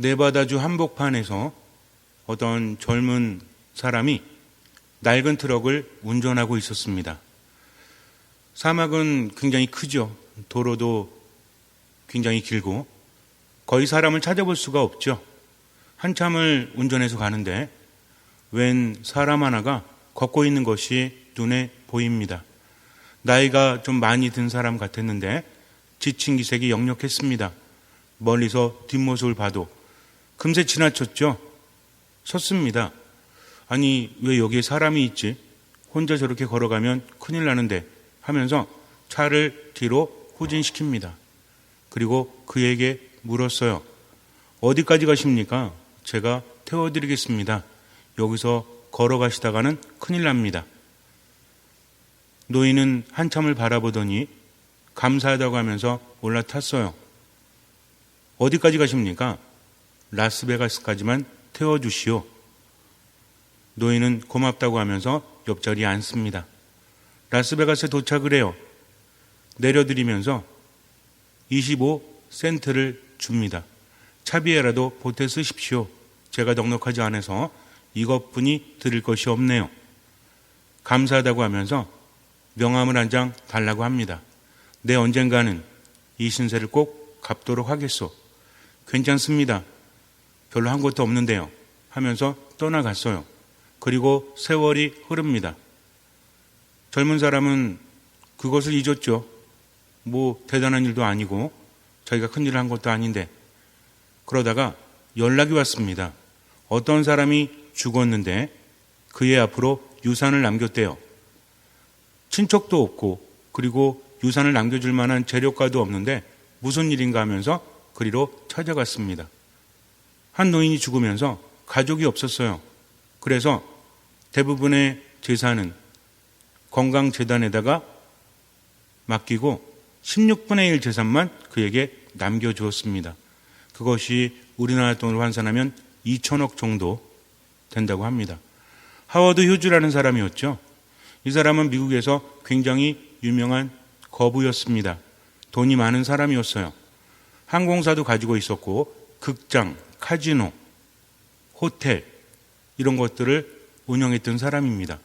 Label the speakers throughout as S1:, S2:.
S1: 네바다주 한복판에서 어떤 젊은 사람이 낡은 트럭을 운전하고 있었습니다. 사막은 굉장히 크죠. 도로도 굉장히 길고 거의 사람을 찾아볼 수가 없죠. 한참을 운전해서 가는데 웬 사람 하나가 걷고 있는 것이 눈에 보입니다. 나이가 좀 많이 든 사람 같았는데 지친 기색이 역력했습니다. 멀리서 뒷모습을 봐도 금세 지나쳤죠. 섰습니다. 아니, 왜 여기에 사람이 있지? 혼자 저렇게 걸어가면 큰일 나는데 하면서 차를 뒤로 후진시킵니다. 그리고 그에게 물었어요. 어디까지 가십니까? 제가 태워드리겠습니다. 여기서 걸어가시다가는 큰일 납니다. 노인은 한참을 바라보더니 감사하다고 하면서 올라탔어요. 어디까지 가십니까? 라스베가스까지만 태워주시오. 노인은 고맙다고 하면서 옆자리에 앉습니다. 라스베가스에 도착을 해요. 내려드리면서 25센트를 줍니다. 차비에라도 보태 쓰십시오. 제가 넉넉하지 않아서 이것뿐이 드릴 것이 없네요. 감사하다고 하면서 명함을 한 장 달라고 합니다. 내 언젠가는 이 신세를 꼭 갚도록 하겠소. 괜찮습니다. 별로 한 것도 없는데요. 하면서 떠나갔어요. 그리고 세월이 흐릅니다. 젊은 사람은 그것을 잊었죠. 뭐 대단한 일도 아니고 자기가 큰일을 한 것도 아닌데. 그러다가 연락이 왔습니다. 어떤 사람이 죽었는데 그의 앞으로 유산을 남겼대요. 친척도 없고 그리고 유산을 남겨줄 만한 재료가도 없는데 무슨 일인가 하면서 그리로 찾아갔습니다. 한 노인이 죽으면서 가족이 없었어요. 그래서 대부분의 재산은 건강재단에다가 맡기고 16분의 1 재산만 그에게 남겨주었습니다. 그것이 우리나라 돈으로 환산하면 2천억 정도 된다고 합니다. 하워드 휴즈라는 사람이었죠. 이 사람은 미국에서 굉장히 유명한 거부였습니다. 돈이 많은 사람이었어요. 항공사도 가지고 있었고 극장, 카지노, 호텔 이런 것들을 운영했던 사람입니다.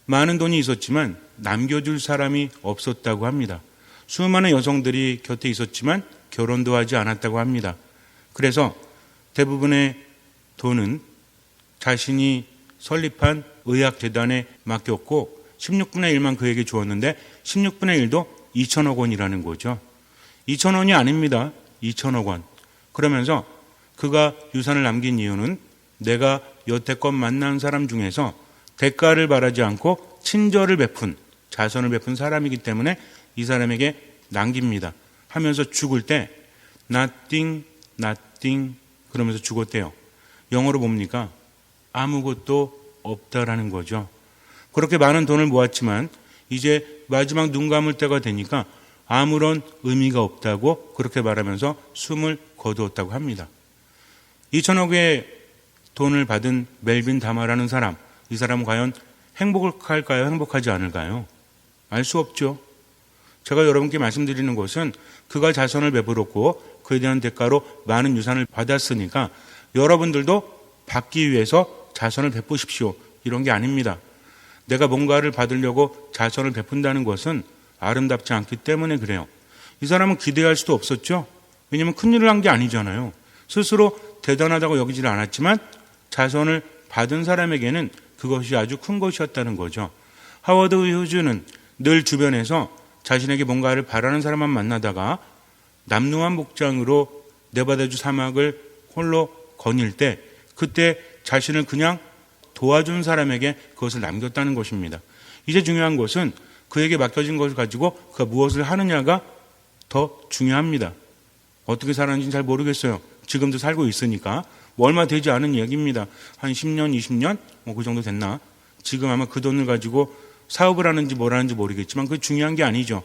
S1: 많은 돈이 있었지만 남겨줄 사람이 없었다고 합니다. 수많은 여성들이 곁에 있었지만 결혼도 하지 않았다고 합니다. 그래서 대부분의 돈은 자신이 설립한 의학재단에 맡겼고 16분의 1만 그에게 주었는데 16분의 1도 2천억 원이라는 거죠. 2천 원이 아닙니다. 2천억 원. 그러면서 그가 유산을 남긴 이유는 내가 여태껏 만난 사람 중에서 대가를 바라지 않고 친절을 베푼, 자선을 베푼 사람이기 때문에 이 사람에게 남깁니다. 하면서 죽을 때 nothing, nothing 그러면서 죽었대요. 영어로 뭡니까? 아무것도 없다라는 거죠. 그렇게 많은 돈을 모았지만 이제 마지막 눈 감을 때가 되니까 아무런 의미가 없다고 그렇게 말하면서 숨을 거두었다고 합니다. 2천억의 돈을 받은 멜빈 다마라는 사람, 이 사람은 과연 행복할까요? 행복하지 않을까요? 알 수 없죠. 제가 여러분께 말씀드리는 것은 그가 자선을 베풀었고 그에 대한 대가로 많은 유산을 받았으니까 여러분들도 받기 위해서 자선을 베푸십시오. 이런 게 아닙니다. 내가 뭔가를 받으려고 자선을 베푼다는 것은 아름답지 않기 때문에 그래요. 이 사람은 기대할 수도 없었죠. 왜냐하면 큰일을 한 게 아니잖아요. 스스로 대단하다고 여기질 않았지만 자선을 받은 사람에게는 그것이 아주 큰 것이었다는 거죠. 하워드 휴즈는 늘 주변에서 자신에게 뭔가를 바라는 사람만 만나다가 남루한 복장으로 네바다주 사막을 홀로 거닐 때 그때 자신을 그냥 도와준 사람에게 그것을 남겼다는 것입니다. 이제 중요한 것은 그에게 맡겨진 것을 가지고 그가 무엇을 하느냐가 더 중요합니다. 어떻게 살았는지는 잘 모르겠어요. 지금도 살고 있으니까 얼마 되지 않은 얘기입니다. 한 10년, 20년 뭐 그 정도 됐나? 지금 아마 그 돈을 가지고 사업을 하는지 뭘 하는지 모르겠지만 그게 중요한 게 아니죠.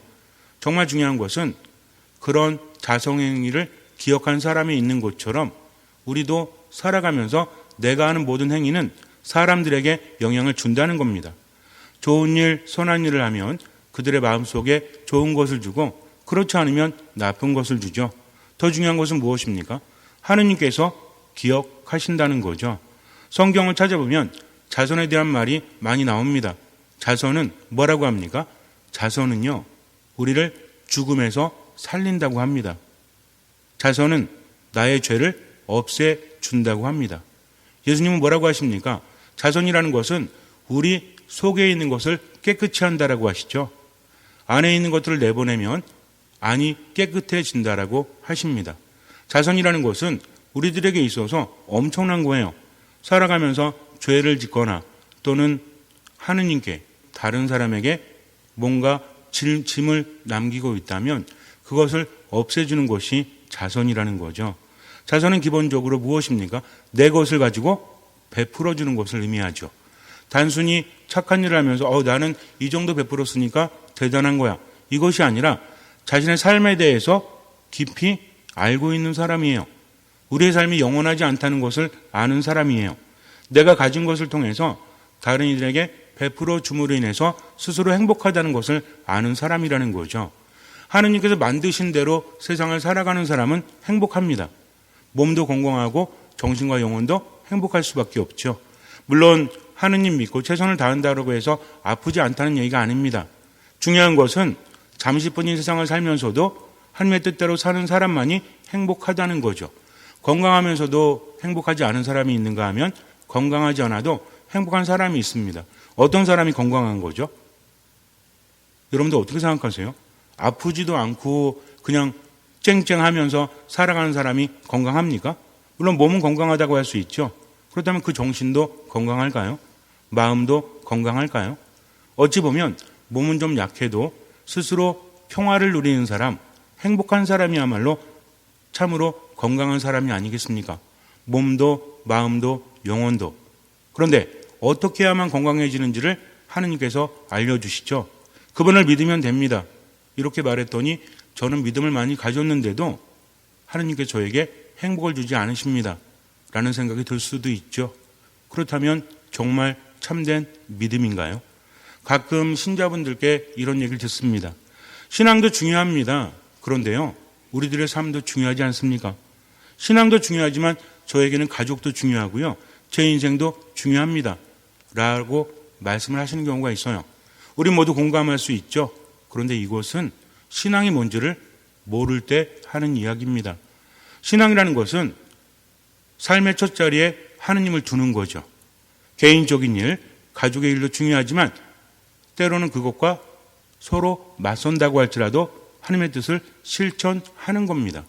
S1: 정말 중요한 것은 그런 자성행위를 기억한 사람이 있는 것처럼 우리도 살아가면서 내가 하는 모든 행위는 사람들에게 영향을 준다는 겁니다. 좋은 일, 선한 일을 하면 그들의 마음속에 좋은 것을 주고 그렇지 않으면 나쁜 것을 주죠. 더 중요한 것은 무엇입니까? 하느님께서 기억하신다는 거죠. 성경을 찾아보면 자선에 대한 말이 많이 나옵니다. 자선은 뭐라고 합니까? 자선은요, 우리를 죽음에서 살린다고 합니다. 자선은 나의 죄를 없애준다고 합니다. 예수님은 뭐라고 하십니까? 자선이라는 것은 우리 속에 있는 것을 깨끗이 한다라고 하시죠. 안에 있는 것들을 내보내면 안이 깨끗해진다라고 하십니다. 자선이라는 것은 우리들에게 있어서 엄청난 거예요. 살아가면서 죄를 짓거나 또는 하느님께 다른 사람에게 뭔가 짐을 남기고 있다면 그것을 없애주는 것이 자선이라는 거죠. 자선은 기본적으로 무엇입니까? 내 것을 가지고 베풀어주는 것을 의미하죠. 단순히 착한 일을 하면서 나는 이 정도 베풀었으니까 대단한 거야. 이것이 아니라 자신의 삶에 대해서 깊이 알고 있는 사람이에요. 우리의 삶이 영원하지 않다는 것을 아는 사람이에요. 내가 가진 것을 통해서 다른 이들에게 베풀어 줌으로 인해서 스스로 행복하다는 것을 아는 사람이라는 거죠. 하느님께서 만드신 대로 세상을 살아가는 사람은 행복합니다. 몸도 건강하고 정신과 영혼도 행복할 수밖에 없죠. 물론 하느님 믿고 최선을 다한다고 해서 아프지 않다는 얘기가 아닙니다. 중요한 것은 잠시뿐인 세상을 살면서도 하느님의 뜻대로 사는 사람만이 행복하다는 거죠. 건강하면서도 행복하지 않은 사람이 있는가 하면 건강하지 않아도 행복한 사람이 있습니다. 어떤 사람이 건강한 거죠? 여러분들 어떻게 생각하세요? 아프지도 않고 그냥 쨍쨍하면서 살아가는 사람이 건강합니까? 물론 몸은 건강하다고 할 수 있죠. 그렇다면 그 정신도 건강할까요? 마음도 건강할까요? 어찌 보면 몸은 좀 약해도 스스로 평화를 누리는 사람, 행복한 사람이야말로 참으로 건강한 사람이 아니겠습니까? 몸도 마음도 영혼도. 그런데 어떻게 해야만 건강해지는지를 하느님께서 알려주시죠. 그분을 믿으면 됩니다. 이렇게 말했더니 저는 믿음을 많이 가졌는데도 하느님께서 저에게 행복을 주지 않으십니다. 라는 생각이 들 수도 있죠. 그렇다면 정말 참된 믿음인가요? 가끔 신자분들께 이런 얘기를 듣습니다. 신앙도 중요합니다. 그런데요, 우리들의 삶도 중요하지 않습니까? 신앙도 중요하지만 저에게는 가족도 중요하고요. 제 인생도 중요합니다. 라고 말씀을 하시는 경우가 있어요. 우리 모두 공감할 수 있죠. 그런데 이것은 신앙이 뭔지를 모를 때 하는 이야기입니다. 신앙이라는 것은 삶의 첫 자리에 하느님을 두는 거죠. 개인적인 일, 가족의 일도 중요하지만 때로는 그것과 서로 맞선다고 할지라도 하느님의 뜻을 실천하는 겁니다.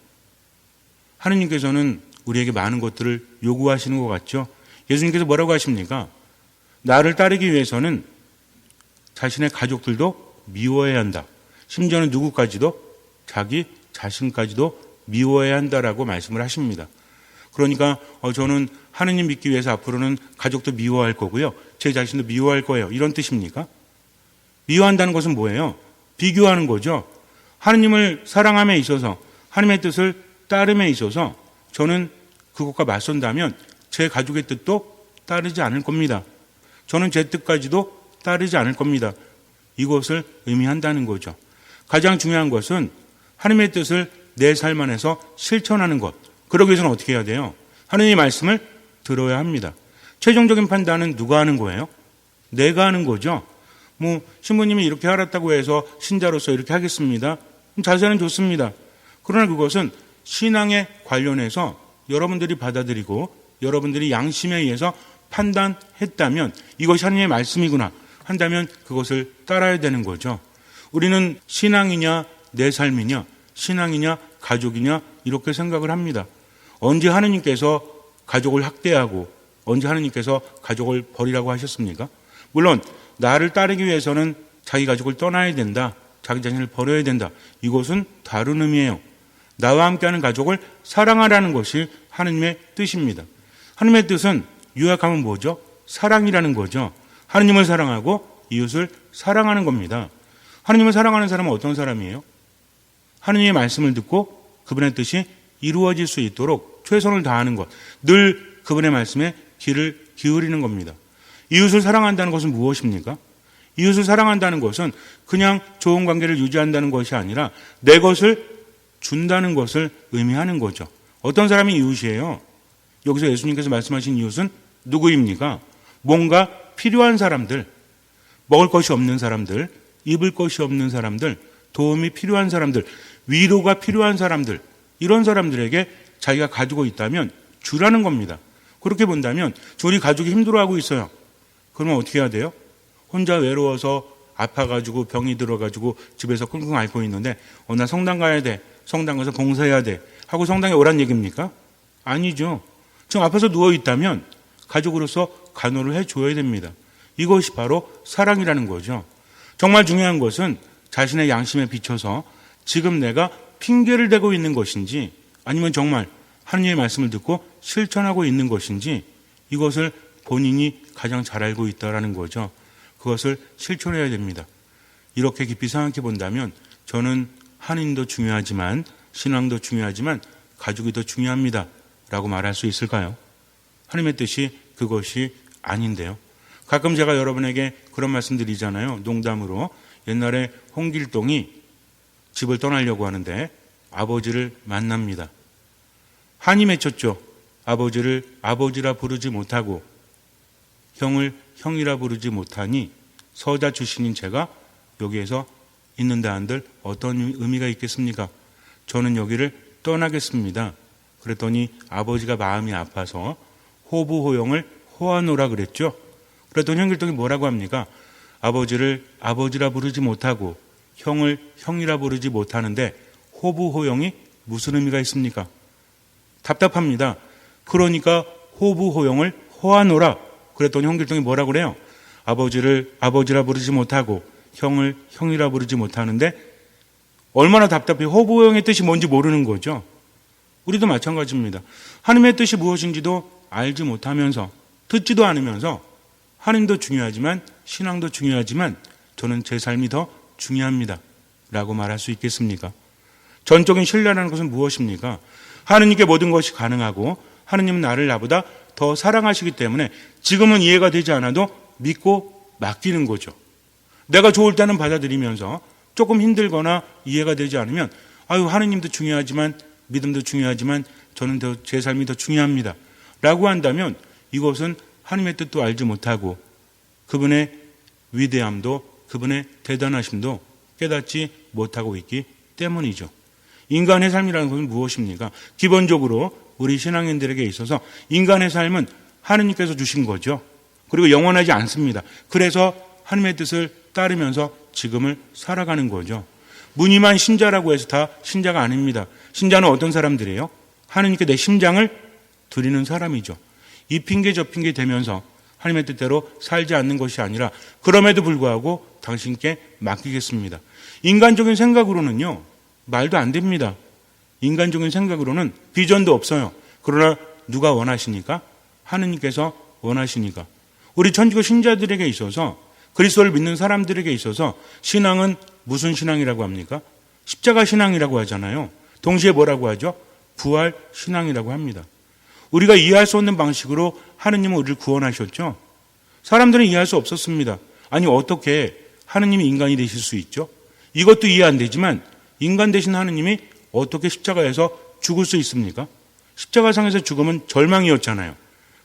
S1: 하느님께서는 우리에게 많은 것들을 요구하시는 것 같죠. 예수님께서 뭐라고 하십니까? 나를 따르기 위해서는 자신의 가족들도 미워해야 한다. 심지어는 누구까지도 자기 자신까지도 미워해야 한다라고 말씀을 하십니다. 그러니까 저는 하느님 믿기 위해서 앞으로는 가족도 미워할 거고요. 제 자신도 미워할 거예요. 이런 뜻입니까? 미워한다는 것은 뭐예요? 비교하는 거죠. 하느님을 사랑함에 있어서 하느님의 뜻을 따름에 있어서 저는 그것과 맞선다면 제 가족의 뜻도 따르지 않을 겁니다. 저는 제 뜻까지도 따르지 않을 겁니다. 이것을 의미한다는 거죠. 가장 중요한 것은 하느님의 뜻을 내 삶 안에서 실천하는 것. 그러기 위해서는 어떻게 해야 돼요? 하느님의 말씀을 들어야 합니다. 최종적인 판단은 누가 하는 거예요? 내가 하는 거죠. 신부님이 이렇게 하랬다고 해서 신자로서 이렇게 하겠습니다. 자세는 좋습니다. 그러나 그것은 신앙에 관련해서 여러분들이 받아들이고 여러분들이 양심에 의해서 판단했다면 이것이 하느님의 말씀이구나 한다면 그것을 따라야 되는 거죠. 우리는 신앙이냐 내 삶이냐 신앙이냐 가족이냐 이렇게 생각을 합니다. 언제 하느님께서 가족을 학대하고 언제 하느님께서 가족을 버리라고 하셨습니까? 물론 나를 따르기 위해서는 자기 가족을 떠나야 된다. 자기 자신을 버려야 된다. 이것은 다른 의미예요. 나와 함께하는 가족을 사랑하라는 것이 하느님의 뜻입니다. 하느님의 뜻은 요약하면 뭐죠? 사랑이라는 거죠. 하느님을 사랑하고 이웃을 사랑하는 겁니다. 하느님을 사랑하는 사람은 어떤 사람이에요? 하느님의 말씀을 듣고 그분의 뜻이 이루어질 수 있도록 최선을 다하는 것. 늘 그분의 말씀에 귀를 기울이는 겁니다. 이웃을 사랑한다는 것은 무엇입니까? 이웃을 사랑한다는 것은 그냥 좋은 관계를 유지한다는 것이 아니라 내 것을 준다는 것을 의미하는 거죠. 어떤 사람이 이웃이에요? 여기서 예수님께서 말씀하신 이웃은 누구입니까? 뭔가 필요한 사람들, 먹을 것이 없는 사람들, 입을 것이 없는 사람들, 도움이 필요한 사람들, 위로가 필요한 사람들, 이런 사람들에게 자기가 가지고 있다면 주라는 겁니다. 그렇게 본다면 우리 가족이 힘들어하고 있어요. 그러면 어떻게 해야 돼요? 혼자 외로워서 아파가지고 병이 들어가지고 집에서 끙끙 앓고 있는데 나 성당 가야 돼, 성당 가서 봉사해야 돼 하고 성당에 오란 얘기입니까? 아니죠. 지금 아파서 누워있다면 가족으로서 간호를 해줘야 됩니다. 이것이 바로 사랑이라는 거죠. 정말 중요한 것은 자신의 양심에 비춰서 지금 내가 핑계를 대고 있는 것인지 아니면 정말 하느님의 말씀을 듣고 실천하고 있는 것인지 이것을 본인이 가장 잘 알고 있다라는 거죠. 그것을 실천해야 됩니다. 이렇게 깊이 생각해 본다면 저는 하느님도 중요하지만 신앙도 중요하지만 가족이 더 중요합니다 라고 말할 수 있을까요? 하나님의 뜻이 그것이 아닌데요. 가끔 제가 여러분에게 그런 말씀 드리잖아요. 농담으로 옛날에 홍길동이 집을 떠나려고 하는데 아버지를 만납니다. 한이 맺혔죠. 아버지를 아버지라 부르지 못하고 형을 형이라 부르지 못하니 서자 출신인 제가 여기에서 있는데 한들 어떤 의미가 있겠습니까? 저는 여기를 떠나겠습니다. 그랬더니 아버지가 마음이 아파서 호부호영을 호하노라 그랬죠. 그랬더니 홍길동이 뭐라고 합니까? 아버지를 아버지라 부르지 못하고 형을 형이라 부르지 못하는데 호부호영이 무슨 의미가 있습니까? 답답합니다. 그러니까 호부호영을 호하노라 그랬더니 홍길동이 뭐라고 그래요? 아버지를 아버지라 부르지 못하고 형을 형이라 부르지 못하는데 얼마나 답답해요. 호부호영의 뜻이 뭔지 모르는 거죠. 우리도 마찬가지입니다. 하나님의 뜻이 무엇인지도 알지 못하면서 듣지도 않으면서 하나님도 중요하지만 신앙도 중요하지만 저는 제 삶이 더 중요합니다 라고 말할 수 있겠습니까? 전적인 신뢰라는 것은 무엇입니까? 하느님께 모든 것이 가능하고 하느님은 나를 나보다 더 사랑하시기 때문에 지금은 이해가 되지 않아도 믿고 맡기는 거죠. 내가 좋을 때는 받아들이면서 조금 힘들거나 이해가 되지 않으면 하느님도 중요하지만 믿음도 중요하지만 저는 제 삶이 더 중요합니다 라고 한다면 이것은 하나님의 뜻도 알지 못하고 그분의 위대함도 그분의 대단하심도 깨닫지 못하고 있기 때문이죠. 인간의 삶이라는 것은 무엇입니까? 기본적으로 우리 신앙인들에게 있어서 인간의 삶은 하느님께서 주신 거죠. 그리고 영원하지 않습니다. 그래서 하나님의 뜻을 따르면서 지금을 살아가는 거죠. 무늬만 신자라고 해서 다 신자가 아닙니다. 신자는 어떤 사람들이에요? 하느님께 내 심장을 드리는 사람이죠. 이 핑계 저 핑계 대면서 하나님의 뜻대로 살지 않는 것이 아니라 그럼에도 불구하고 당신께 맡기겠습니다. 인간적인 생각으로는요. 말도 안 됩니다. 인간적인 생각으로는 비전도 없어요. 그러나 누가 원하시니까? 하느님께서 원하시니까. 우리 천주교 신자들에게 있어서 그리스도를 믿는 사람들에게 있어서 신앙은 무슨 신앙이라고 합니까? 십자가 신앙이라고 하잖아요. 동시에 뭐라고 하죠? 부활 신앙이라고 합니다. 우리가 이해할 수 없는 방식으로 하느님은 우리를 구원하셨죠. 사람들은 이해할 수 없었습니다. 아니 어떻게 하느님이 인간이 되실 수 있죠? 이것도 이해 안 되지만 인간 되신 하느님이 어떻게 십자가에서 죽을 수 있습니까? 십자가상에서 죽음은 절망이었잖아요.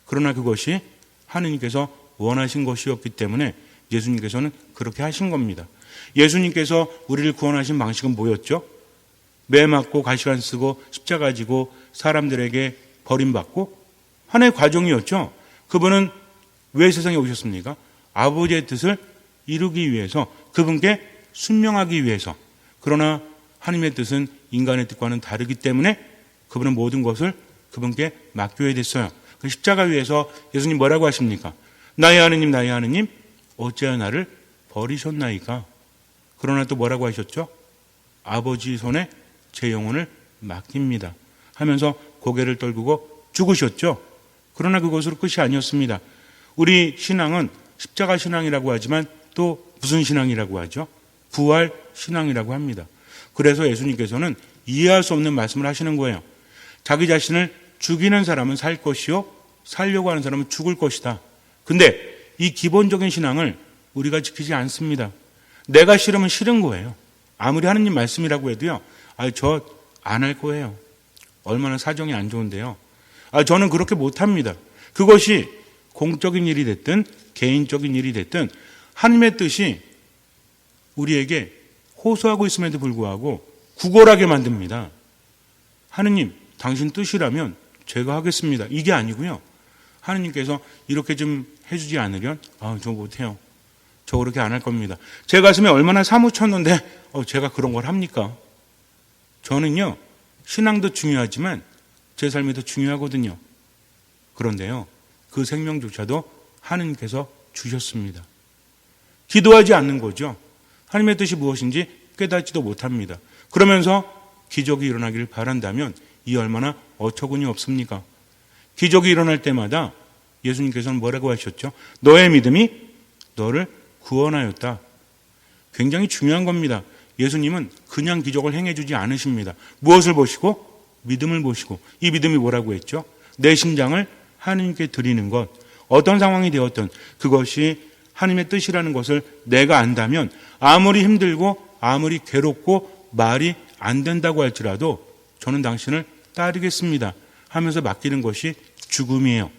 S1: 그러나 그것이 하느님께서 원하신 것이었기 때문에 예수님께서는 그렇게 하신 겁니다. 예수님께서 우리를 구원하신 방식은 뭐였죠? 매 맞고 가시관 쓰고 십자가 지고 사람들에게 버림받고 하나의 과정이었죠. 그분은 왜 세상에 오셨습니까? 아버지의 뜻을 이루기 위해서, 그분께 순명하기 위해서. 그러나 하나님의 뜻은 인간의 뜻과는 다르기 때문에 그분은 모든 것을 그분께 맡겨야 됐어요. 그 십자가 위에서 예수님 뭐라고 하십니까? 나의 하느님 나의 하느님 어찌하여 나를 버리셨나이까? 그러나 또 뭐라고 하셨죠? 아버지 손에 제 영혼을 맡깁니다 하면서 고개를 떨구고 죽으셨죠. 그러나 그것으로 끝이 아니었습니다. 우리 신앙은 십자가 신앙이라고 하지만 또 무슨 신앙이라고 하죠? 부활 신앙이라고 합니다. 그래서 예수님께서는 이해할 수 없는 말씀을 하시는 거예요. 자기 자신을 죽이는 사람은 살 것이요 살려고 하는 사람은 죽을 것이다. 근데 이 기본적인 신앙을 우리가 지키지 않습니다. 내가 싫으면 싫은 거예요. 아무리 하느님 말씀이라고 해도요. 저 안 할 거예요. 얼마나 사정이 안 좋은데요. 저는 그렇게 못합니다. 그것이 공적인 일이 됐든 개인적인 일이 됐든 하나님의 뜻이 우리에게 호소하고 있음에도 불구하고 구걸하게 만듭니다. 하느님, 당신 뜻이라면 제가 하겠습니다. 이게 아니고요. 하느님께서 이렇게 좀 해주지 않으면 저 못해요. 저 그렇게 안 할 겁니다. 제 가슴에 얼마나 사무쳤는데 제가 그런 걸 합니까? 저는요, 신앙도 중요하지만 제 삶이 더 중요하거든요. 그런데요, 그 생명조차도 하느님께서 주셨습니다. 기도하지 않는 거죠. 하나님의 뜻이 무엇인지 깨닫지도 못합니다. 그러면서 기적이 일어나기를 바란다면 이 얼마나 어처구니 없습니까? 기적이 일어날 때마다 예수님께서는 뭐라고 하셨죠? 너의 믿음이 너를 구원하였다. 굉장히 중요한 겁니다. 예수님은 그냥 기적을 행해주지 않으십니다. 무엇을 보시고? 믿음을 보시고. 이 믿음이 뭐라고 했죠? 내 심장을 하나님께 드리는 것. 어떤 상황이 되었든 그것이 하나님의 뜻이라는 것을 내가 안다면 아무리 힘들고 아무리 괴롭고 말이 안 된다고 할지라도 저는 당신을 따르겠습니다 하면서 맡기는 것이 죽음이에요.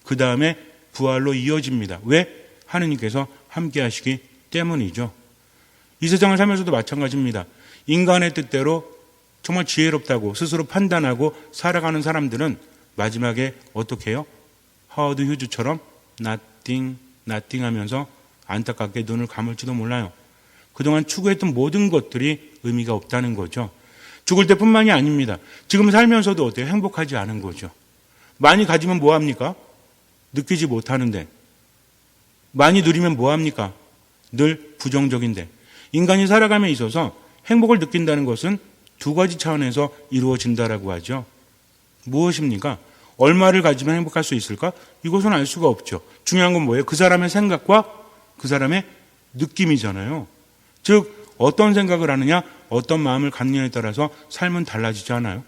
S1: 그 다음에 부활로 이어집니다. 왜? 하느님께서 함께 하시기 때문이죠. 이 세상을 살면서도 마찬가지입니다. 인간의 뜻대로 정말 지혜롭다고 스스로 판단하고 살아가는 사람들은 마지막에 어떻게 해요? 하워드 휴즈처럼 nothing 하면서 안타깝게 눈을 감을지도 몰라요. 그동안 추구했던 모든 것들이 의미가 없다는 거죠. 죽을 때뿐만이 아닙니다. 지금 살면서도 어때요? 행복하지 않은 거죠. 많이 가지면 뭐합니까? 느끼지 못하는데. 많이 누리면 뭐합니까? 늘 부정적인데. 인간이 살아감에 있어서 행복을 느낀다는 것은 두 가지 차원에서 이루어진다라고 하죠. 무엇입니까? 얼마를 가지면 행복할 수 있을까? 이것은 알 수가 없죠. 중요한 건 뭐예요? 그 사람의 생각과 그 사람의 느낌이잖아요. 즉 어떤 생각을 하느냐, 어떤 마음을 갖느냐에 따라서 삶은 달라지지 않아요?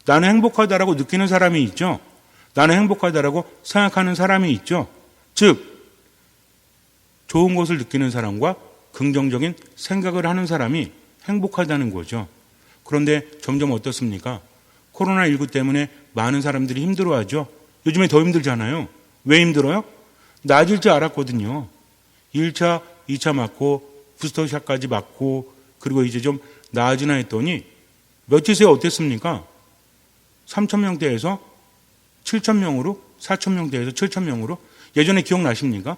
S1: 나는 행복하다라고 느끼는 사람이 있죠. 나는 행복하다라고 생각하는 사람이 있죠. 즉 좋은 것을 느끼는 사람과 긍정적인 생각을 하는 사람이 행복하다는 거죠. 그런데 점점 어떻습니까? 코로나19 때문에 많은 사람들이 힘들어하죠. 요즘에 더 힘들잖아요. 왜 힘들어요? 나아질 줄 알았거든요. 1차, 2차 맞고 부스터샷까지 맞고 그리고 이제 좀 나아지나 했더니 며칠 새에 어땠습니까? 3,000명대에서 7,000명으로 4,000명대에서 7,000명으로 예전에 기억나십니까?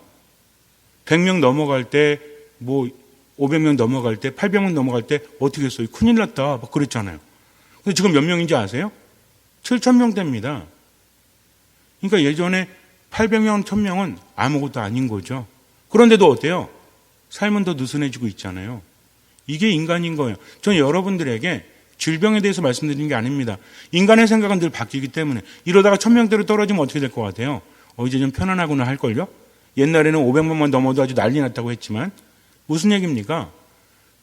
S1: 100명 넘어갈 때 500명 넘어갈 때 800명 넘어갈 때 어떻게 했어요? 큰일 났다 막 그랬잖아요. 근데 지금 몇 명인지 아세요? 7,000명대입니다. 그러니까 예전에 800명, 1,000명은 아무것도 아닌 거죠. 그런데도 어때요? 삶은 더 느슨해지고 있잖아요. 이게 인간인 거예요. 저는 여러분들에게 질병에 대해서 말씀드리는 게 아닙니다. 인간의 생각은 늘 바뀌기 때문에 이러다가 1,000명대로 떨어지면 어떻게 될 것 같아요? 이제 좀 편안하구나 할걸요? 옛날에는 500명만 넘어도 아주 난리 났다고 했지만 무슨 얘기입니까?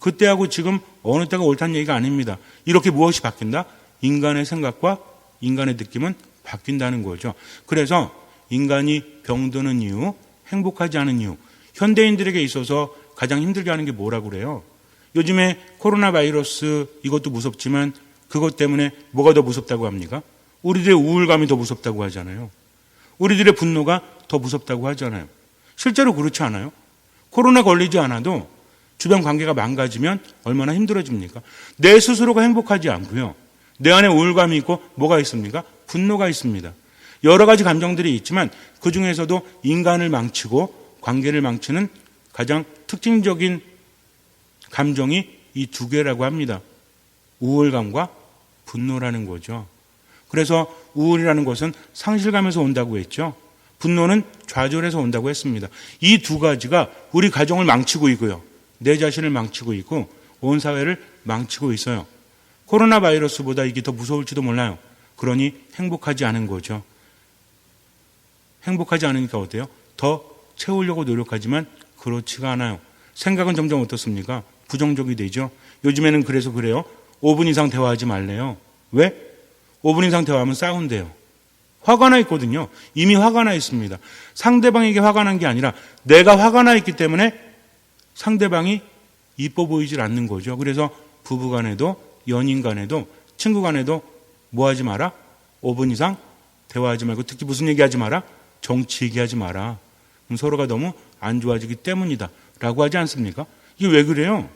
S1: 그때하고 지금 어느 때가 옳다는 얘기가 아닙니다. 이렇게 무엇이 바뀐다? 인간의 생각과 인간의 느낌은 바뀐다는 거죠. 그래서 인간이 병드는 이유, 행복하지 않은 이유, 현대인들에게 있어서 가장 힘들게 하는 게 뭐라고 그래요? 요즘에 코로나 바이러스 이것도 무섭지만 그것 때문에 뭐가 더 무섭다고 합니까? 우리들의 우울감이 더 무섭다고 하잖아요. 우리들의 분노가 더 무섭다고 하잖아요. 실제로 그렇지 않아요? 코로나 걸리지 않아도 주변 관계가 망가지면 얼마나 힘들어집니까? 내 스스로가 행복하지 않고요. 내 안에 우울감이 있고 뭐가 있습니까? 분노가 있습니다. 여러 가지 감정들이 있지만 그중에서도 인간을 망치고 관계를 망치는 가장 특징적인 감정이 이 두 개라고 합니다. 우울감과 분노라는 거죠. 그래서 우울이라는 것은 상실감에서 온다고 했죠. 분노는 좌절에서 온다고 했습니다. 이 두 가지가 우리 가정을 망치고 있고요. 내 자신을 망치고 있고 온 사회를 망치고 있어요. 코로나 바이러스보다 이게 더 무서울지도 몰라요. 그러니 행복하지 않은 거죠. 행복하지 않으니까 어때요? 더 채우려고 노력하지만 그렇지가 않아요. 생각은 점점 어떻습니까? 부정적이 되죠. 요즘에는 그래서 그래요. 5분 이상 대화하지 말래요. 왜? 5분 이상 대화하면 싸운대요. 화가 나 있거든요. 이미 화가 나 있습니다. 상대방에게 화가 난 게 아니라 내가 화가 나 있기 때문에 상대방이 이뻐 보이질 않는 거죠. 그래서 부부 간에도 연인 간에도 친구 간에도 뭐 하지 마라? 5분 이상 대화하지 말고, 특히 무슨 얘기하지 마라? 정치 얘기하지 마라. 서로가 너무 안 좋아지기 때문이다 라고 하지 않습니까? 이게 왜 그래요?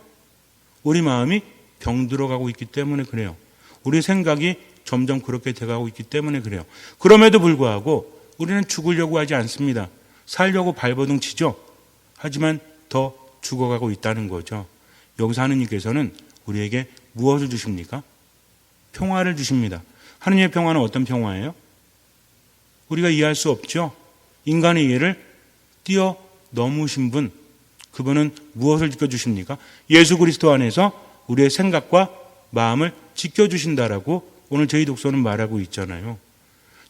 S1: 우리 마음이 병들어가고 있기 때문에 그래요. 우리 생각이 점점 그렇게 돼가고 있기 때문에 그래요. 그럼에도 불구하고 우리는 죽으려고 하지 않습니다. 살려고 발버둥 치죠. 하지만 더 죽어가고 있다는 거죠. 여기서 하느님께서는 우리에게 무엇을 주십니까? 평화를 주십니다. 하느님의 평화는 어떤 평화예요? 우리가 이해할 수 없죠. 인간의 이해를 뛰어넘으신 분, 그분은 무엇을 지켜주십니까? 예수 그리스도 안에서 우리의 생각과 마음을 지켜주신다라고 오늘 저희 독서는 말하고 있잖아요.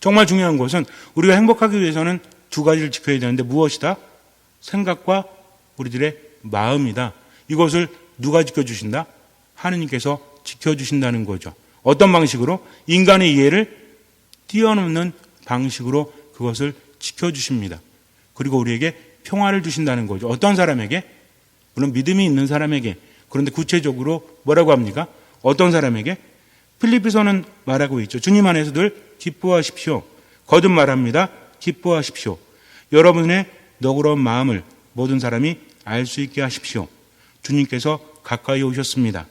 S1: 정말 중요한 것은 우리가 행복하기 위해서는 두 가지를 지켜야 되는데 무엇이다? 생각과 우리들의 마음이다. 이것을 누가 지켜주신다? 하느님께서 지켜주신다는 거죠. 어떤 방식으로? 인간의 이해를 뛰어넘는 방식으로 그것을 지켜주십니다. 그리고 우리에게 평화를 주신다는 거죠. 어떤 사람에게? 물론 믿음이 있는 사람에게. 그런데 구체적으로 뭐라고 합니까? 어떤 사람에게? 필리피서는 말하고 있죠. 주님 안에서 늘 기뻐하십시오. 거듭 말합니다. 기뻐하십시오. 여러분의 너그러운 마음을 모든 사람이 알 수 있게 하십시오. 주님께서 가까이 오셨습니다.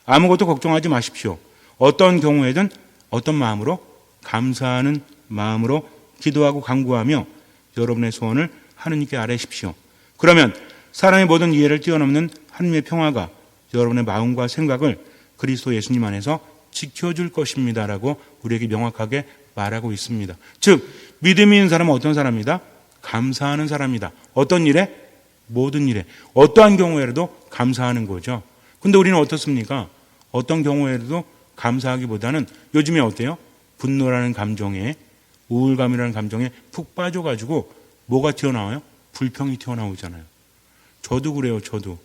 S1: 아무것도 걱정하지 마십시오. 어떤 경우에든 어떤 마음으로? 감사하는 마음으로 기도하고 간구하며 여러분의 소원을 하느님께 아뢰십시오. 그러면 사람의 모든 이해를 뛰어넘는 하느님의 평화가 여러분의 마음과 생각을 그리스도 예수님 안에서 지켜줄 것입니다라고 우리에게 명확하게 말하고 있습니다. 즉 믿음이 있는 사람은 어떤 사람이다? 감사하는 사람이다. 어떤 일에? 모든 일에. 어떠한 경우에라도 감사하는 거죠. 근데 우리는 어떻습니까? 어떤 경우에라도 감사하기보다는 요즘에 어때요? 분노라는 감정에, 우울감이라는 감정에 푹 빠져가지고 뭐가 튀어나와요? 불평이 튀어나오잖아요. 저도 그래요. 저도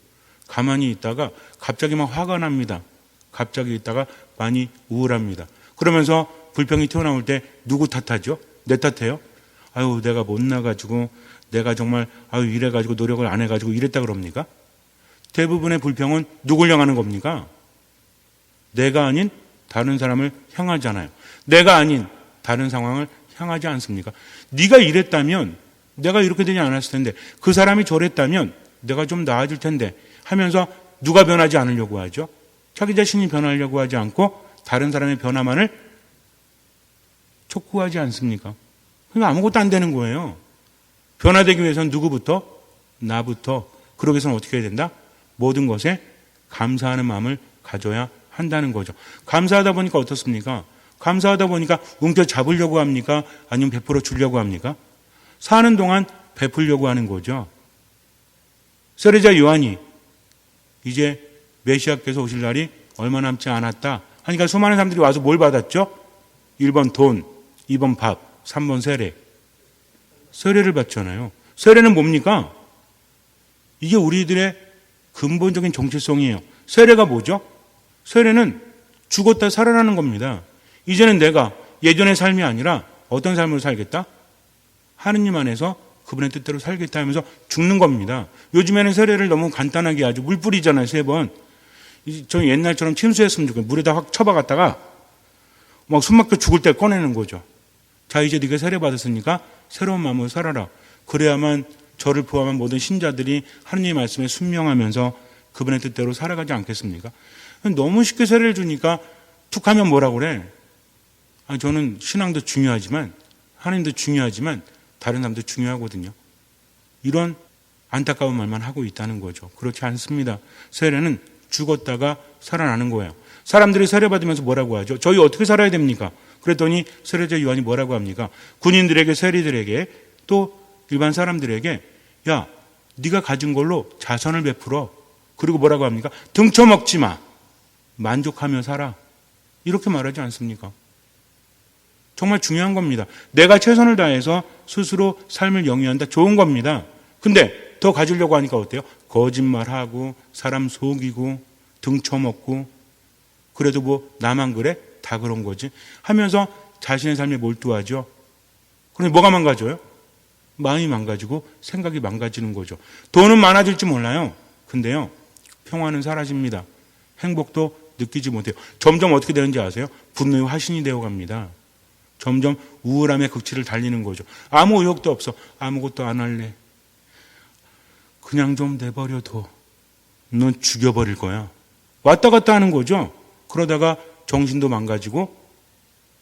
S1: 가만히 있다가 갑자기 막 화가 납니다. 갑자기 있다가 많이 우울합니다. 그러면서 불평이 튀어나올 때 누구 탓하죠? 내 탓해요? 아유 내가 못나가지고, 내가 정말 아유 이래가지고 노력을 안 해가지고 이랬다 그럽니까? 대부분의 불평은 누굴 향하는 겁니까? 내가 아닌 다른 사람을 향하잖아요. 내가 아닌 다른 상황을 향하지 않습니까? 네가 이랬다면 내가 이렇게 되지 않았을 텐데, 그 사람이 저랬다면 내가 좀 나아질 텐데 하면서 누가 변하지 않으려고 하죠? 자기 자신이 변하려고 하지 않고 다른 사람의 변화만을 촉구하지 않습니까? 그러니까 아무것도 안 되는 거예요. 변화되기 위해서는 누구부터? 나부터. 그러기 위해서는 어떻게 해야 된다? 모든 것에 감사하는 마음을 가져야 한다는 거죠. 감사하다 보니까 어떻습니까? 감사하다 보니까 움켜잡으려고 합니까? 아니면 베풀어 주려고 합니까? 사는 동안 베풀려고 하는 거죠. 세례자 요한이 이제 메시아께서 오실 날이 얼마 남지 않았다 하니까 수많은 사람들이 와서 뭘 받았죠? 1번 돈, 2번 밥, 3번 세례. 세례를 받잖아요. 세례는 뭡니까? 이게 우리들의 근본적인 정체성이에요. 세례가 뭐죠? 세례는 죽었다 살아나는 겁니다. 이제는 내가 예전의 삶이 아니라 어떤 삶으로 살겠다? 하느님 안에서 그분의 뜻대로 살겠다 하면서 죽는 겁니다. 요즘에는 세례를 너무 간단하게 하죠. 물 뿌리잖아요. 3번. 저 옛날처럼 침수했으면 좋겠어요. 물에다 확 쳐박았다가 막 숨막혀 죽을 때 꺼내는 거죠. 자, 이제 네가 세례 받았으니까 새로운 마음으로 살아라. 그래야만 저를 포함한 모든 신자들이 하느님의 말씀에 순명하면서 그분의 뜻대로 살아가지 않겠습니까? 너무 쉽게 세례를 주니까 툭 하면 뭐라고 그래? 저는 신앙도 중요하지만, 하나님도 중요하지만 다른 사람도 중요하거든요. 이런 안타까운 말만 하고 있다는 거죠. 그렇지 않습니다. 세례는 죽었다가 살아나는 거예요. 사람들이 세례 받으면서 뭐라고 하죠? 저희 어떻게 살아야 됩니까? 그랬더니 세례자 요한이 뭐라고 합니까? 군인들에게, 세리들에게, 또 일반 사람들에게, 야, 네가 가진 걸로 자선을 베풀어. 그리고 뭐라고 합니까? 등쳐먹지 마. 만족하며 살아. 이렇게 말하지 않습니까? 정말 중요한 겁니다. 내가 최선을 다해서 스스로 삶을 영위한다. 좋은 겁니다. 근데 더 가지려고 하니까 어때요? 거짓말하고 사람 속이고 등쳐먹고, 그래도 뭐 나만 그래? 다 그런 거지 하면서 자신의 삶에 몰두하죠. 그런데 뭐가 망가져요? 마음이 망가지고 생각이 망가지는 거죠. 돈은 많아질지 몰라요. 근데요, 평화는 사라집니다. 행복도 느끼지 못해요. 점점 어떻게 되는지 아세요? 분노의 화신이 되어갑니다. 점점 우울함의 극치를 달리는 거죠. 아무 의욕도 없어. 아무것도 안 할래. 그냥 좀 내버려둬. 넌 죽여버릴 거야. 왔다 갔다 하는 거죠. 그러다가 정신도 망가지고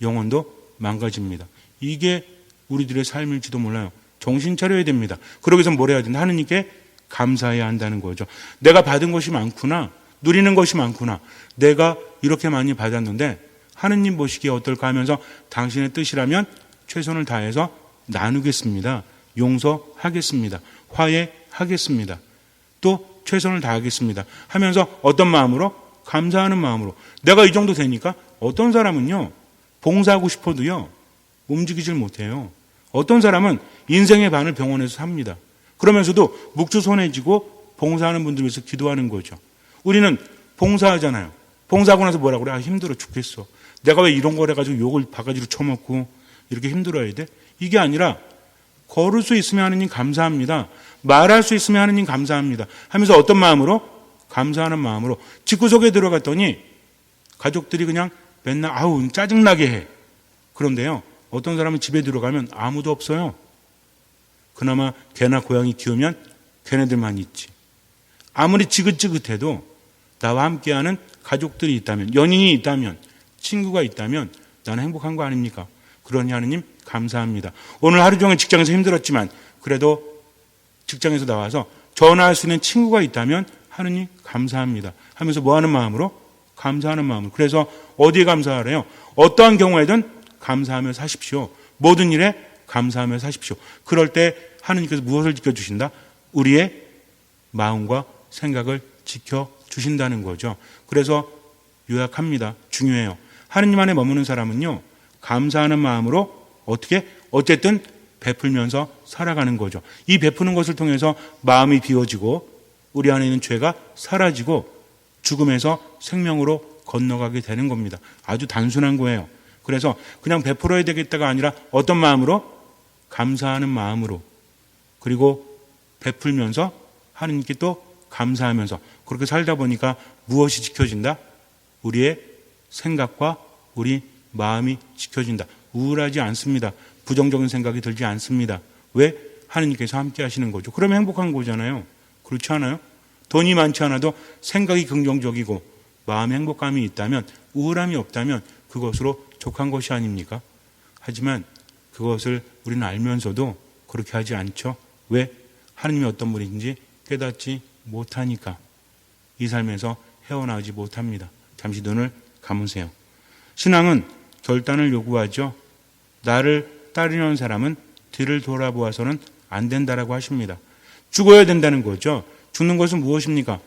S1: 영혼도 망가집니다. 이게 우리들의 삶일지도 몰라요. 정신 차려야 됩니다. 그러기 위해서 뭘 해야 된다? 하느님께 감사해야 한다는 거죠. 내가 받은 것이 많구나. 누리는 것이 많구나. 내가 이렇게 많이 받았는데 하느님 보시기에 어떨까 하면서 당신의 뜻이라면 최선을 다해서 나누겠습니다. 용서하겠습니다. 화해하겠습니다. 또 최선을 다하겠습니다. 하면서 어떤 마음으로? 감사하는 마음으로. 내가 이 정도 되니까 어떤 사람은요, 봉사하고 싶어도요, 움직이질 못해요. 어떤 사람은 인생의 반을 병원에서 삽니다. 그러면서도 묵주손해지고 봉사하는 분들 위해서 기도하는 거죠. 우리는 봉사하잖아요. 봉사하고 나서 뭐라고 그래? 힘들어 죽겠어. 내가 왜 이런 걸 해가지고 욕을 바가지로 쳐먹고 이렇게 힘들어야 돼? 이게 아니라 걸을 수 있으면 하느님 감사합니다. 말할 수 있으면 하느님 감사합니다. 하면서 어떤 마음으로? 감사하는 마음으로. 집구석에 들어갔더니 가족들이 그냥 맨날 아우 짜증나게 해. 그런데요, 어떤 사람은 집에 들어가면 아무도 없어요. 그나마 개나 고양이 키우면 걔네들만 있지. 아무리 지긋지긋해도 나와 함께하는 가족들이 있다면, 연인이 있다면, 친구가 있다면 나는 행복한 거 아닙니까? 그러니 하느님 감사합니다. 오늘 하루 종일 직장에서 힘들었지만 그래도 직장에서 나와서 전화할 수 있는 친구가 있다면 하느님 감사합니다. 하면서 뭐 하는 마음으로? 감사하는 마음으로. 그래서 어디에 감사하래요? 어떠한 경우에든 감사하며 사십시오. 모든 일에 감사하며 사십시오. 그럴 때 하느님께서 무엇을 지켜주신다? 우리의 마음과 생각을 지켜주신다는 거죠. 그래서 요약합니다. 중요해요. 하느님 안에 머무는 사람은요, 감사하는 마음으로 어쨌든 베풀면서 살아가는 거죠. 이 베푸는 것을 통해서 마음이 비워지고 우리 안에 있는 죄가 사라지고 죽음에서 생명으로 건너가게 되는 겁니다. 아주 단순한 거예요. 그래서 그냥 베풀어야 되겠다가 아니라 어떤 마음으로? 감사하는 마음으로. 그리고 베풀면서 하느님께 또 감사하면서 그렇게 살다 보니까 무엇이 지켜진다? 우리의 생각과 우리 마음이 지켜진다. 우울하지 않습니다. 부정적인 생각이 들지 않습니다. 왜? 하느님께서 함께 하시는 거죠. 그러면 행복한 거잖아요. 그렇지 않아요? 돈이 많지 않아도 생각이 긍정적이고 마음의 행복감이 있다면, 우울함이 없다면 그것으로 족한 것이 아닙니까? 하지만 그것을 우리는 알면서도 그렇게 하지 않죠. 왜? 하느님이 어떤 분인지 깨닫지 못하니까 이 삶에서 헤어나오지 못합니다. 잠시 눈을 감으세요. 신앙은 결단을 요구하죠. 나를 따르려는 사람은 뒤를 돌아보아서는 안 된다라고 하십니다. 죽어야 된다는 거죠. 죽는 것은 무엇입니까?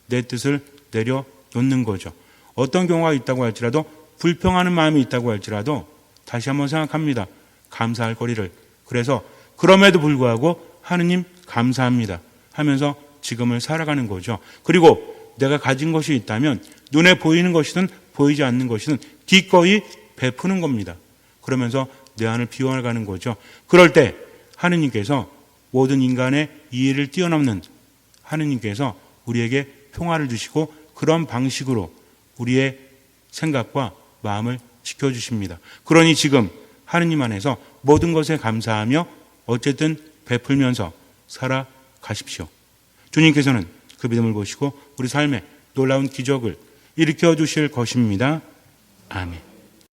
S1: 내 뜻을 내려놓는 거죠. 어떤 경우가 있다고 할지라도, 불평하는 마음이 있다고 할지라도 다시 한번 생각합니다. 감사할 거리를. 그래서 그럼에도 불구하고 하느님 감사합니다 하면서 지금을 살아가는 거죠. 그리고 내가 가진 것이 있다면 눈에 보이는 것이든 보이지 않는 것이든 기꺼이 베푸는 겁니다. 그러면서 내 안을 비워가는 거죠. 그럴 때 하느님께서 모든 인간의 이해를 뛰어넘는 하느님께서 우리에게 평화를 주시고 그런 방식으로 우리의 생각과 마음을 지켜주십니다. 그러니 지금 하느님 안에서 모든 것에 감사하며 어쨌든 베풀면서 살아가십시오. 주님께서는 그 믿음을 보시고 우리 삶에 놀라운 기적을 일으켜 주실 것입니다. 아멘.